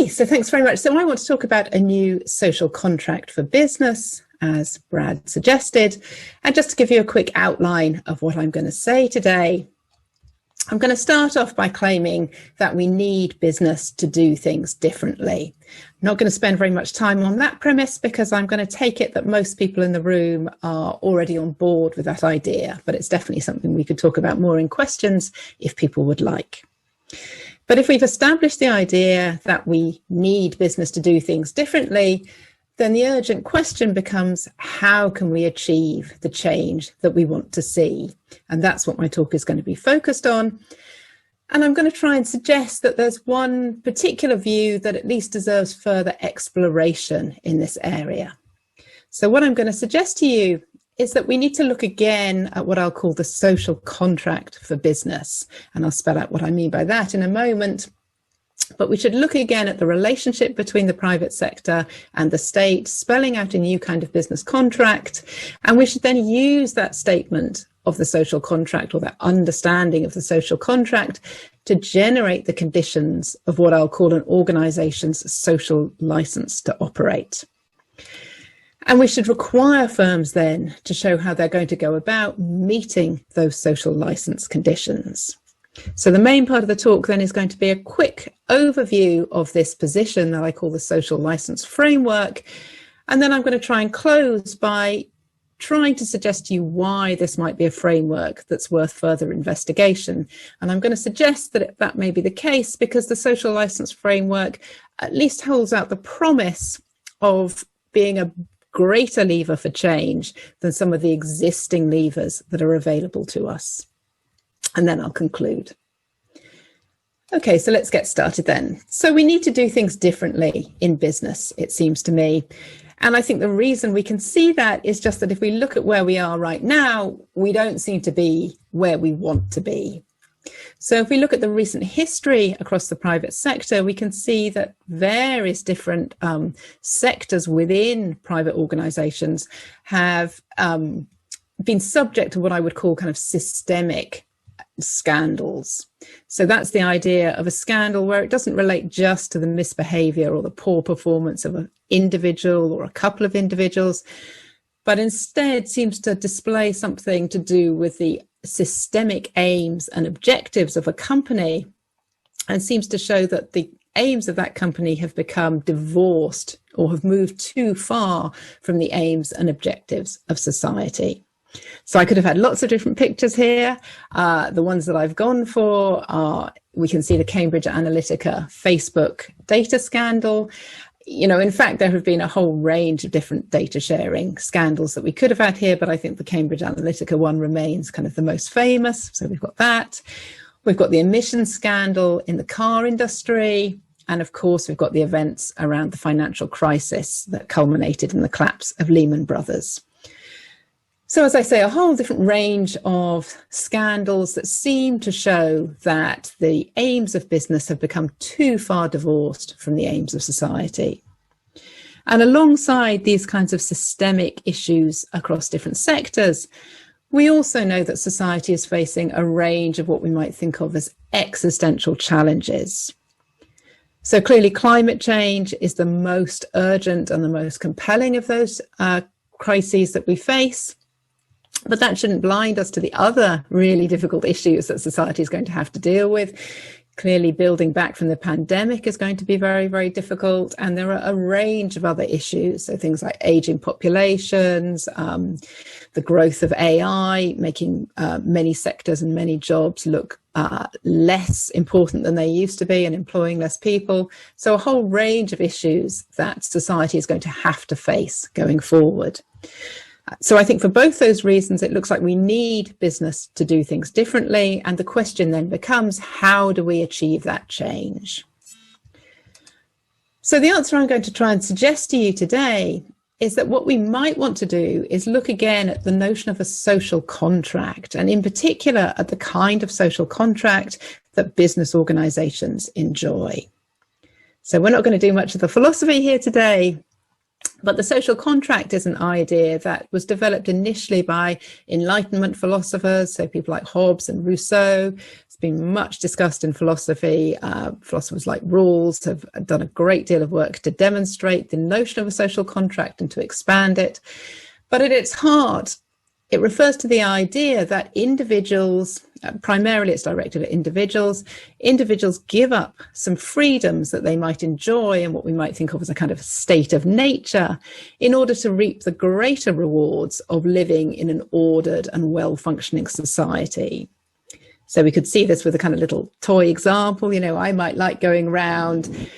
So thanks very much. So I want to talk about a new social contract for business, as Brad suggested. And just to give you a quick outline of what I'm going to say today, I'm going to start off by claiming that we need business to do things differently. I'm not going to spend very much time on that premise because I'm going to take it that most people in the room are already on board with that idea, but it's definitely something we could talk about more in questions if people would like. But if we've established the idea that we need business to do things differently, then the urgent question becomes, how can we achieve the change that we want to see? And that's what my talk is going to be focused on. And I'm going to try and suggest that there's one particular view that at least deserves further exploration in this area. So what I'm going to suggest to you is that we need to look again at what I'll call the social contract for business. And I'll spell out what I mean by that in a moment. But we should look again at the relationship between the private sector and the state, spelling out a new kind of business contract. And we should then use that statement of the social contract, or that understanding of the social contract, to generate the conditions of what I'll call an organization's social license to operate. And we should require firms then to show how they're going to go about meeting those social license conditions. So the main part of the talk then is going to be a quick overview of this position that I call the social license framework. And then I'm going to try and close by trying to suggest to you why this might be a framework that's worth further investigation. And I'm going to suggest that that may be the case because the social license framework at least holds out the promise of being a greater lever for change than some of the existing levers that are available to us. And then I'll conclude. Okay, so let's get started then. So we need to do things differently in business, it seems to me. And I think the reason we can see that is just that if we look at where we are right now, we don't seem to be where we want to be. So if we look at the recent history across the private sector, we can see that various different sectors within private organizations have been subject to what I would call kind of systemic scandals. So that's the idea of a scandal where it doesn't relate just to the misbehavior or the poor performance of an individual or a couple of individuals, but instead seems to display something to do with the systemic aims and objectives of a company, and seems to show that the aims of that company have become divorced or have moved too far from the aims and objectives of society. So I could have had lots of different pictures here. The ones that I've gone for are, we can see the Cambridge Analytica Facebook data scandal. You know, in fact, there have been a whole range of different data sharing scandals that we could have had here, but I think the Cambridge Analytica one remains kind of the most famous. So we've got that. We've got the emissions scandal in the car industry. And of course, we've got the events around the financial crisis that culminated in the collapse of Lehman Brothers. So as I say, a whole different range of scandals that seem to show that the aims of business have become too far divorced from the aims of society. And alongside these kinds of systemic issues across different sectors, we also know that society is facing a range of what we might think of as existential challenges. So clearly climate change is the most urgent and the most compelling of those crises that we face. But that shouldn't blind us to the other really difficult issues that society is going to have to deal with. Clearly, building back from the pandemic is going to be very, very difficult. And there are a range of other issues. So things like aging populations, the growth of AI, making many sectors and many jobs look less important than they used to be and employing less people. So a whole range of issues that society is going to have to face going forward. So I think for both those reasons, it looks like we need business to do things differently. And the question then becomes, how do we achieve that change? So the answer I'm going to try and suggest to you today is that what we might want to do is look again at the notion of a social contract, and in particular at the kind of social contract that business organizations enjoy. So we're not going to do much of the philosophy here today, but the social contract is an idea that was developed initially by Enlightenment philosophers, so people like Hobbes and Rousseau. It's been much discussed in philosophy. Philosophers like Rawls have done a great deal of work to demonstrate the notion of a social contract and to expand it. But at its heart, it refers to the idea that individuals, primarily it's directed at individuals give up some freedoms that they might enjoy and what we might think of as a kind of state of nature in order to reap the greater rewards of living in an ordered and well-functioning society. So we could see this with a kind of little toy example. You know, I might like going around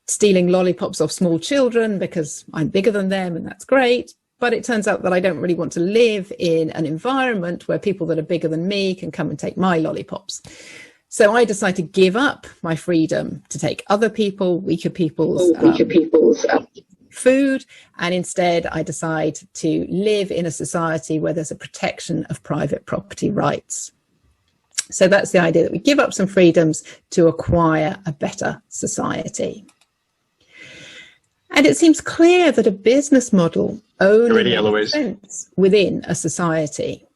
stealing lollipops off small children because I'm bigger than them, and that's great. But it turns out that I don't really want to live in an environment where people that are bigger than me can come and take my lollipops. So I decide to give up my freedom to take other people, weaker people's food. And instead, I decide to live in a society where there's a protection of private property rights. So that's the idea, that we give up some freedoms to acquire a better society. And it seems clear that a business model only makes sense within a society.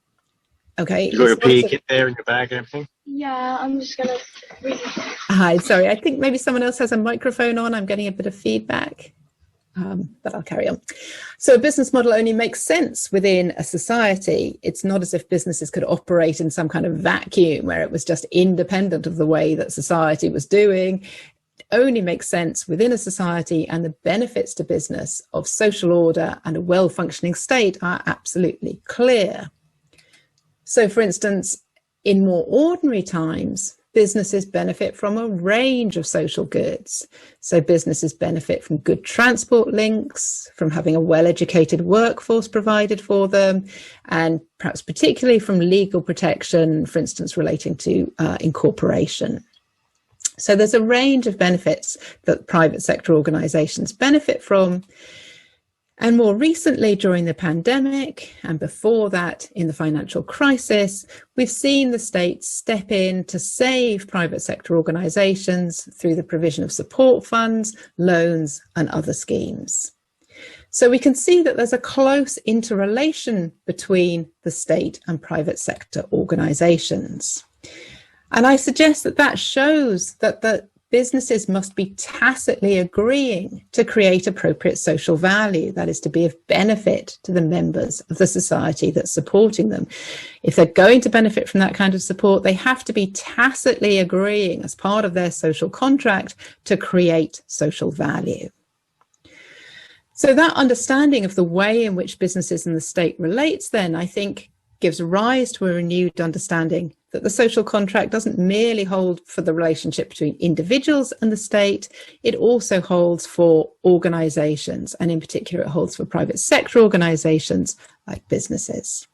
Okay. You got your PE kit there in your bag and everything? Yeah, I'm just going to... Hi, sorry. I think maybe someone else has a microphone on. I'm getting a bit of feedback, but I'll carry on. So a business model only makes sense within a society. It's not as if businesses could operate in some kind of vacuum where it was just independent of the way that society was doing. Only makes sense within a society, and the benefits to business of social order and a well-functioning state are absolutely clear. So, for instance, in more ordinary times, businesses benefit from a range of social goods. So businesses benefit from good transport links, from having a well-educated workforce provided for them, and perhaps particularly from legal protection, for instance, relating to incorporation. So there's a range of benefits that private sector organisations benefit from. And more recently, during the pandemic, and before that, in the financial crisis, we've seen the state step in to save private sector organisations through the provision of support funds, loans, and other schemes. So we can see that there's a close interrelation between the state and private sector organisations. And I suggest that that shows that the businesses must be tacitly agreeing to create appropriate social value, that is, to be of benefit to the members of the society that's supporting them. If they're going to benefit from that kind of support, they have to be tacitly agreeing as part of their social contract to create social value. So that understanding of the way in which businesses and the state relates then, I think, gives rise to a renewed understanding that the social contract doesn't merely hold for the relationship between individuals and the state, it also holds for organisations, and in particular it holds for private sector organisations like businesses.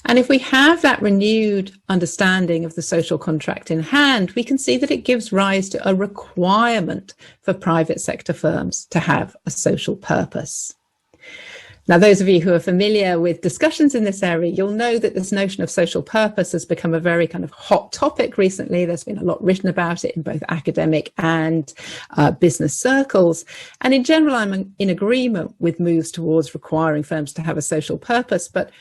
And if we have that renewed understanding of the social contract in hand, we can see that it gives rise to a requirement for private sector firms to have a social purpose. Now, those of you who are familiar with discussions in this area, you'll know that this notion of social purpose has become a very kind of hot topic recently. There's been a lot written about it in both academic and business circles. And in general, I'm in agreement with moves towards requiring firms to have a social purpose. But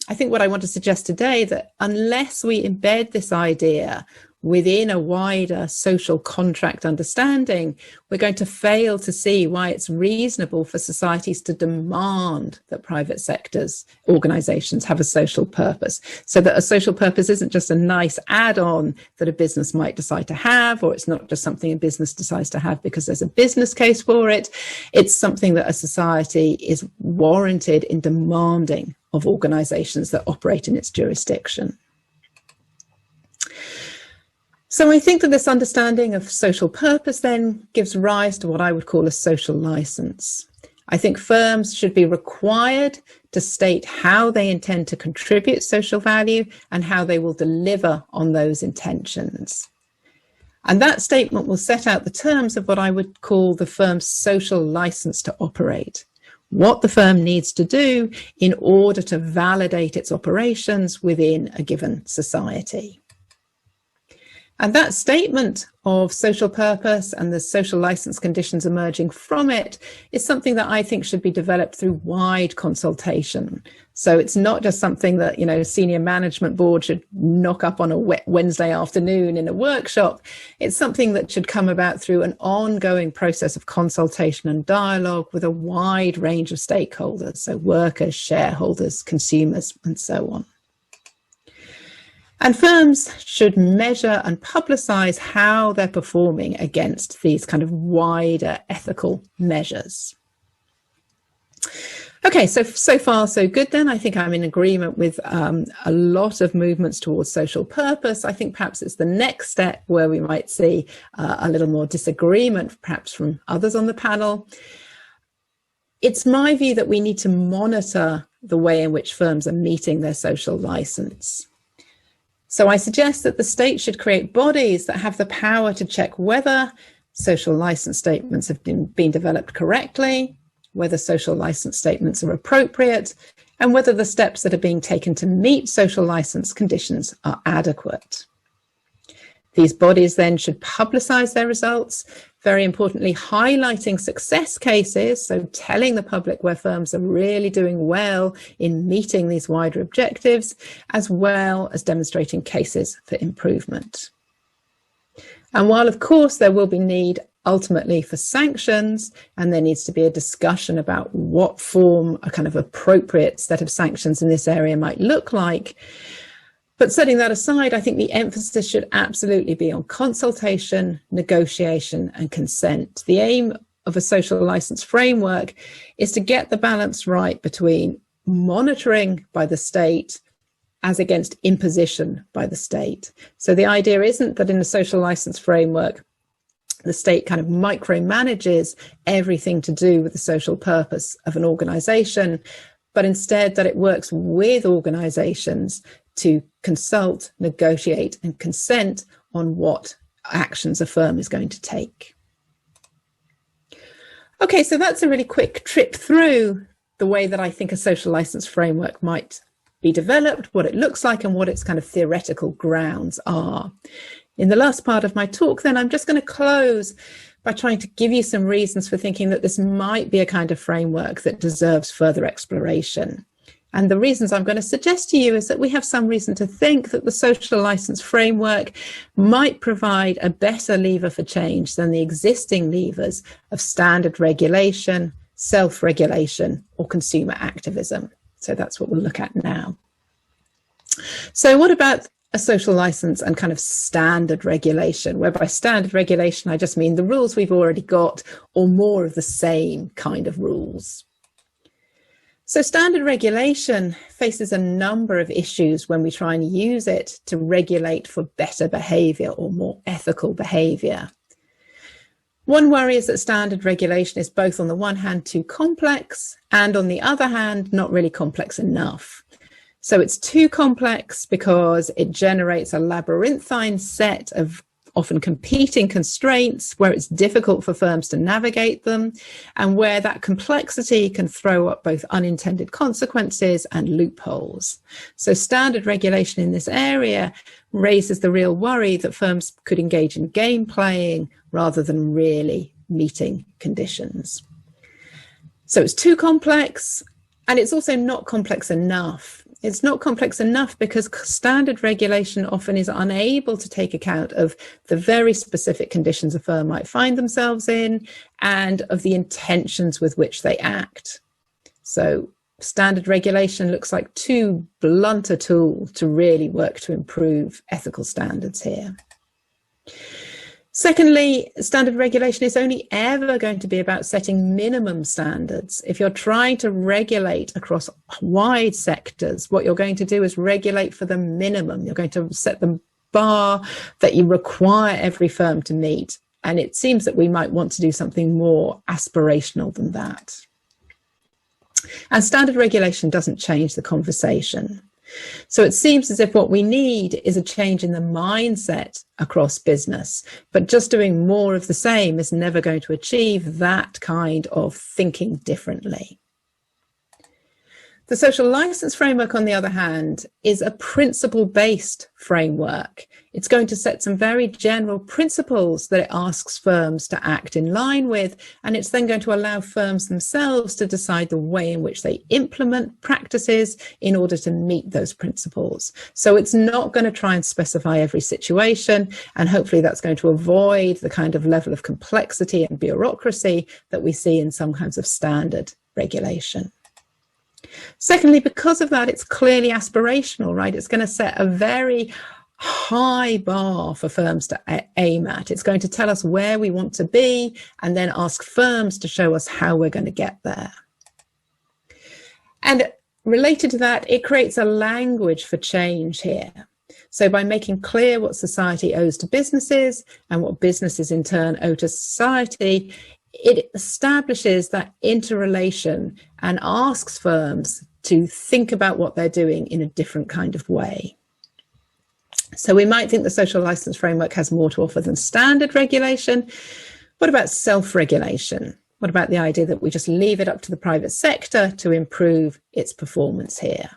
I think what I want to suggest today, that unless we embed this idea within a wider social contract understanding, we're going to fail to see why it's reasonable for societies to demand that private sectors, organisations have a social purpose. So that a social purpose isn't just a nice add-on that a business might decide to have, or it's not just something a business decides to have because there's a business case for it. It's something that a society is warranted in demanding of organisations that operate in its jurisdiction. So I think that this understanding of social purpose then gives rise to what I would call a social license. I think firms should be required to state how they intend to contribute social value and how they will deliver on those intentions. And that statement will set out the terms of what I would call the firm's social license to operate, what the firm needs to do in order to validate its operations within a given society. And that statement of social purpose and the social license conditions emerging from it is something that I think should be developed through wide consultation. So it's not just something that, senior management board should knock up on a wet Wednesday afternoon in a workshop. It's something that should come about through an ongoing process of consultation and dialogue with a wide range of stakeholders, so workers, shareholders, consumers, and so on. And firms should measure and publicise how they're performing against these kind of wider ethical measures. Okay, so far so good then. I think I'm in agreement with a lot of movements towards social purpose. I think perhaps it's the next step where we might see a little more disagreement, perhaps from others on the panel. It's my view that we need to monitor the way in which firms are meeting their social licence. So I suggest that the state should create bodies that have the power to check whether social licence statements have been developed correctly, whether social licence statements are appropriate, and whether the steps that are being taken to meet social licence conditions are adequate. These bodies then should publicise their results, very importantly highlighting success cases, so telling the public where firms are really doing well in meeting these wider objectives, as well as demonstrating cases for improvement. And while of course there will be need ultimately for sanctions, and there needs to be a discussion about what form a kind of appropriate set of sanctions in this area might look like, but setting that aside, I think the emphasis should absolutely be on consultation, negotiation, and consent. The aim of a social license framework is to get the balance right between monitoring by the state as against imposition by the state. So the idea isn't that in a social license framework, the state kind of micromanages everything to do with the social purpose of an organisation, but instead that it works with organisations to consult, negotiate, and consent on what actions a firm is going to take. Okay, so that's a really quick trip through the way that I think a social license framework might be developed, what it looks like, and what its kind of theoretical grounds are. In the last part of my talk, then, I'm just going to close by trying to give you some reasons for thinking that this might be a kind of framework that deserves further exploration. And the reasons I'm going to suggest to you is that we have some reason to think that the social license framework might provide a better lever for change than the existing levers of standard regulation, self-regulation, or consumer activism. So that's what we'll look at now. So what about a social license and kind of standard regulation, where by standard regulation, I just mean the rules we've already got or more of the same kind of rules. So standard regulation faces a number of issues when we try and use it to regulate for better behaviour or more ethical behaviour. One worry is that standard regulation is both on the one hand too complex and on the other hand not really complex enough. So it's too complex because it generates a labyrinthine set of often competing constraints where it's difficult for firms to navigate them, and where that complexity can throw up both unintended consequences and loopholes. So standard regulation in this area raises the real worry that firms could engage in game playing rather than really meeting conditions. So it's too complex, and it's also not complex enough. It's not complex enough because standard regulation often is unable to take account of the very specific conditions a firm might find themselves in and of the intentions with which they act. So standard regulation looks like too blunt a tool to really work to improve ethical standards here. Secondly, standard regulation is only ever going to be about setting minimum standards. If you're trying to regulate across wide sectors, what you're going to do is regulate for the minimum. You're going to set the bar that you require every firm to meet. And it seems that we might want to do something more aspirational than that. And standard regulation doesn't change the conversation. So it seems as if what we need is a change in the mindset across business, but just doing more of the same is never going to achieve that kind of thinking differently. The social license framework, on the other hand, is a principle-based framework. It's going to set some very general principles that it asks firms to act in line with, and it's then going to allow firms themselves to decide the way in which they implement practices in order to meet those principles. So it's not going to try and specify every situation, and hopefully that's going to avoid the kind of level of complexity and bureaucracy that we see in some kinds of standard regulation. Secondly, because of that, it's clearly aspirational, right? It's going to set a very high bar for firms to aim at. It's going to tell us where we want to be and then ask firms to show us how we're going to get there. And related to that, it creates a language for change here. So by making clear what society owes to businesses and what businesses in turn owe to society, it establishes that interrelation and asks firms to think about what they're doing in a different kind of way. So we might think the social license framework has more to offer than standard regulation. What about self-regulation? What about the idea that we just leave it up to the private sector to improve its performance here?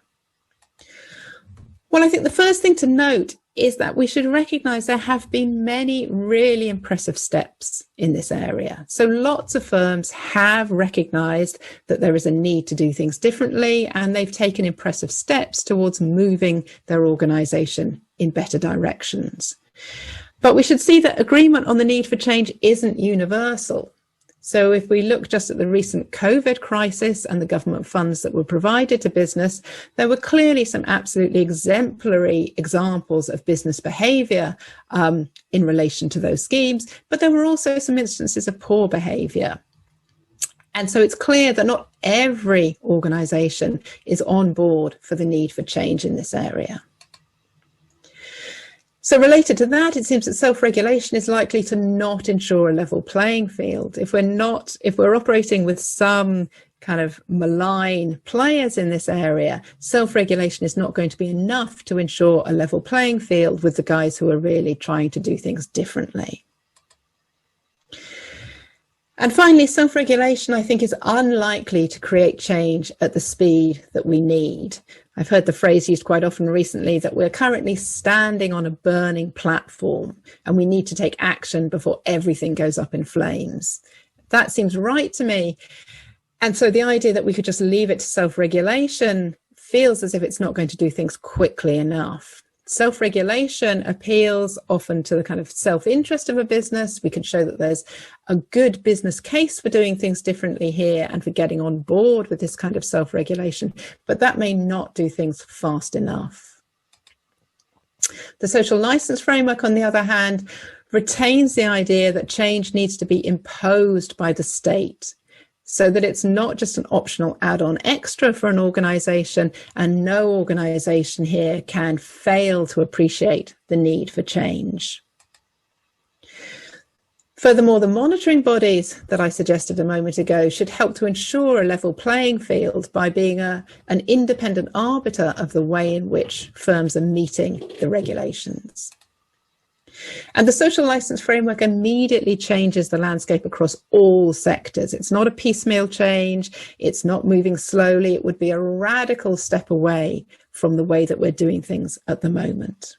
Well, I think the first thing to note is that we should recognise there have been many really impressive steps in this area. So lots of firms have recognised that there is a need to do things differently, and they've taken impressive steps towards moving their organisation in better directions. But we should see that agreement on the need for change isn't universal. So if we look just at the recent COVID crisis and the government funds that were provided to business, there were clearly some absolutely exemplary examples of business behaviour in relation to those schemes, but there were also some instances of poor behaviour. And so it's clear that not every organisation is on board for the need for change in this area. So related to that, it seems that self-regulation is likely to not ensure a level playing field. If we're operating with some kind of malign players in this area, self-regulation is not going to be enough to ensure a level playing field with the guys who are really trying to do things differently. And finally, self-regulation, I think, is unlikely to create change at the speed that we need. I've heard the phrase used quite often recently that we're currently standing on a burning platform and we need to take action before everything goes up in flames. That seems right to me. And so the idea that we could just leave it to self-regulation feels as if it's not going to do things quickly enough. Self-regulation appeals often to the kind of self-interest of a business. We can show that there's a good business case for doing things differently here and for getting on board with this kind of self-regulation, but that may not do things fast enough. The social license framework, on the other hand, retains the idea that change needs to be imposed by the state, so that it's not just an optional add-on extra for an organisation, and no organisation here can fail to appreciate the need for change. Furthermore, the monitoring bodies that I suggested a moment ago should help to ensure a level playing field by being an independent arbiter of the way in which firms are meeting the regulations. And the social license framework immediately changes the landscape across all sectors. It's not a piecemeal change. It's not moving slowly. It would be a radical step away from the way that we're doing things at the moment.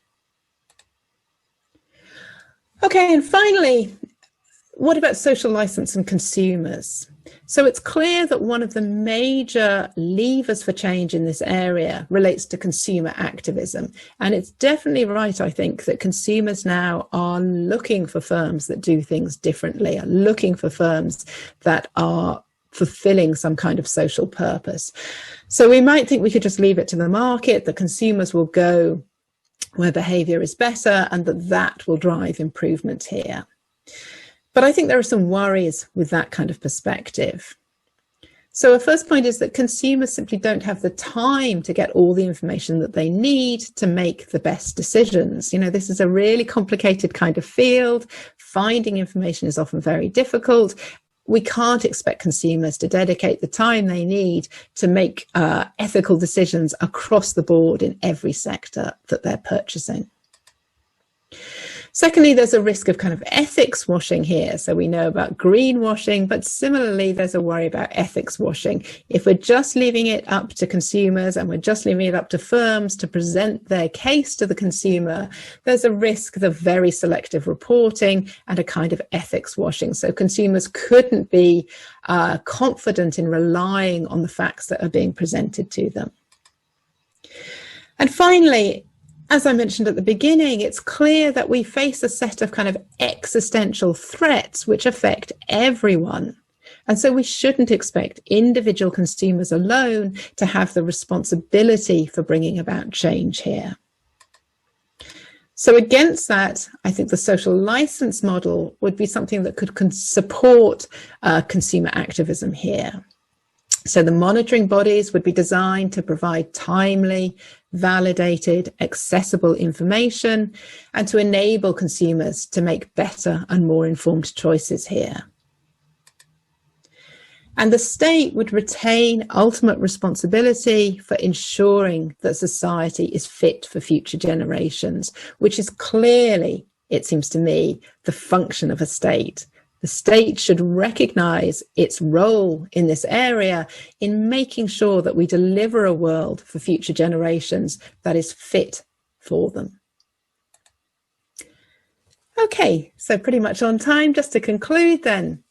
Okay, and finally, what about social license and consumers? So it's clear that one of the major levers for change in this area relates to consumer activism. And it's definitely right, I think, that consumers now are looking for firms that do things differently, are looking for firms that are fulfilling some kind of social purpose. So we might think we could just leave it to the market, that consumers will go where behaviour is better and that will drive improvement here. But I think there are some worries with that kind of perspective. So a first point is that consumers simply don't have the time to get all the information that they need to make the best decisions. You know, this is a really complicated kind of field. Finding information is often very difficult. We can't expect consumers to dedicate the time they need to make ethical decisions across the board in every sector that they're purchasing. Secondly, there's a risk of kind of ethics washing here. So we know about greenwashing, but similarly, there's a worry about ethics washing. If we're just leaving it up to consumers and we're just leaving it up to firms to present their case to the consumer, there's a risk of very selective reporting and a kind of ethics washing. So consumers couldn't be confident in relying on the facts that are being presented to them. And finally, as I mentioned at the beginning, it's clear that we face a set of kind of existential threats which affect everyone. And so we shouldn't expect individual consumers alone to have the responsibility for bringing about change here. So against that, I think the social license model would be something that could support consumer activism here. So the monitoring bodies would be designed to provide timely, validated, accessible information and to enable consumers to make better and more informed choices here. And the state would retain ultimate responsibility for ensuring that society is fit for future generations, which is clearly, it seems to me, the function of a state. The state should recognise its role in this area in making sure that we deliver a world for future generations that is fit for them. Okay, so pretty much on time. Just to conclude then,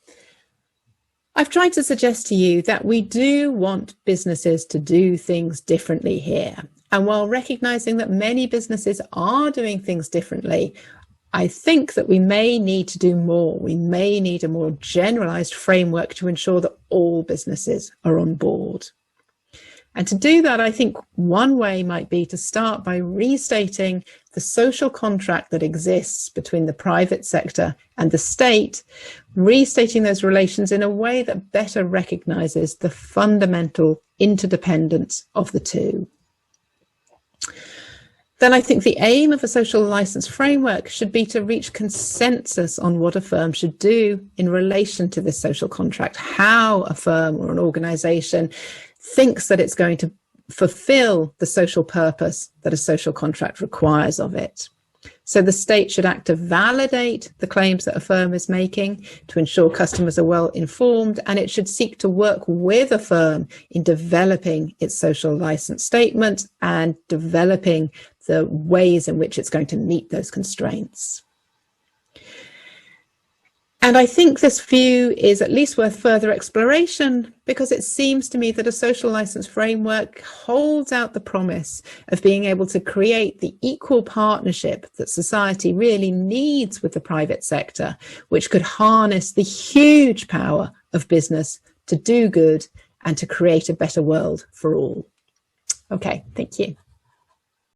I've tried to suggest to you that we do want businesses to do things differently here. And while recognising that many businesses are doing things differently, I think that we may need to do more. We may need a more generalised framework to ensure that all businesses are on board. And to do that, I think one way might be to start by restating the social contract that exists between the private sector and the state, restating those relations in a way that better recognises the fundamental interdependence of the two. Then I think the aim of a social license framework should be to reach consensus on what a firm should do in relation to this social contract, how a firm or an organisation thinks that it's going to fulfil the social purpose that a social contract requires of it. So the state should act to validate the claims that a firm is making, to ensure customers are well informed, and it should seek to work with a firm in developing its social license statement and developing the ways in which it's going to meet those constraints. And I think this view is at least worth further exploration because it seems to me that a social license framework holds out the promise of being able to create the equal partnership that society really needs with the private sector, which could harness the huge power of business to do good and to create a better world for all. Okay, thank you.